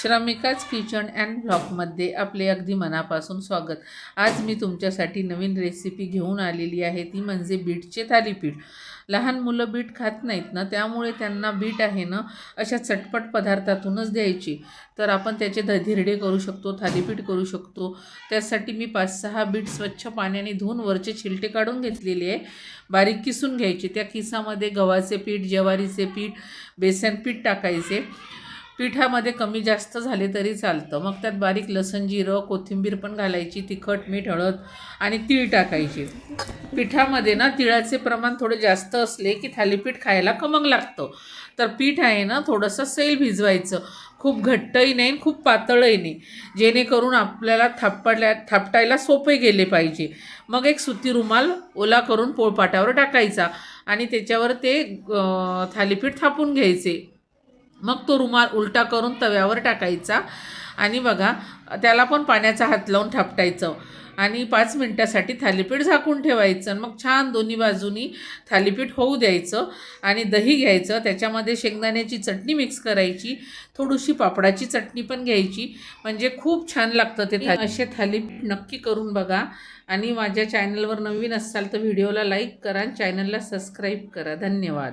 श्रमिकाच kitchen and ब्लॉगमध्ये आपले अगदी मनापासून स्वागत। आज मी तुमच्यासाठी नवीन रेसिपी घेऊन आलेली आहे, ती म्हणजे बीटचे थालीपीठ। लहान मुलं बीट खात नाहीत ना, त्यामुळे त्यांना बीट आहे ना अशा चटपट पदार्थातूनच द्यायची। तर आपण त्याचे धिरडे करू शकतो, थालीपीठ करू शकतो। त्यासाठी मी 5-6 बीट स्वच्छ पाण्याने धुवून वरचे छिलटे काढून घेतलेले आहे, बारीक किसून घ्यायचे। त्या किसामध्ये गव्हाचे पीठ, ज्वारीचे पीठ, बेसन पीठ टाकायचे। पिठामध्ये कमी जास्त झाले तरी चालतं। मग त्यात बारीक लसूण, जिरं, कोथिंबीर पण घालायची, तिखट, मीठ, हळद आणि तीळ टाकायचे। पिठामध्ये ना तिळाचे प्रमाण थोडे जास्त असले की थालीपीठ खायला खमंग लागतं। तर पीठ आहे ना थोडंसं सैल भिजवायचं, खूप घट्टही नाही खूप पातळही नाही, जेणेकरून आपल्याला थापटायला सोपे गेले पाहिजे। मग एक सुती रुमाल ओला करून पोळपाटावर टाकायचा आणि त्याच्यावर ते थालीपीठ थापून घ्यायचे। मग तो रुमाल उलटा करून तव्यावर टाकायचा आणि बघा त्याला पण पाण्याचा हात लावून थापटायचं आणि 5 मिनिटासाठी थालीपीठ झाकून ठेवायचं। मग छान दोन्ही बाजूनी थालीपीठ होऊ द्यायचं आणि दही घ्यायचं, त्याच्यामध्ये शेंगदाण्याची चटणी मिक्स करायची, थोडीशी पापडाची चटणी पण घ्यायची, म्हणजे खूप छान लागतं ते असे थालीपीठ नक्की करून बघा। आणि माझ्या चॅनलवर नवीन असाल तर व्हिडिओला लाईक करा, चॅनलला सबस्क्राईब करा। धन्यवाद।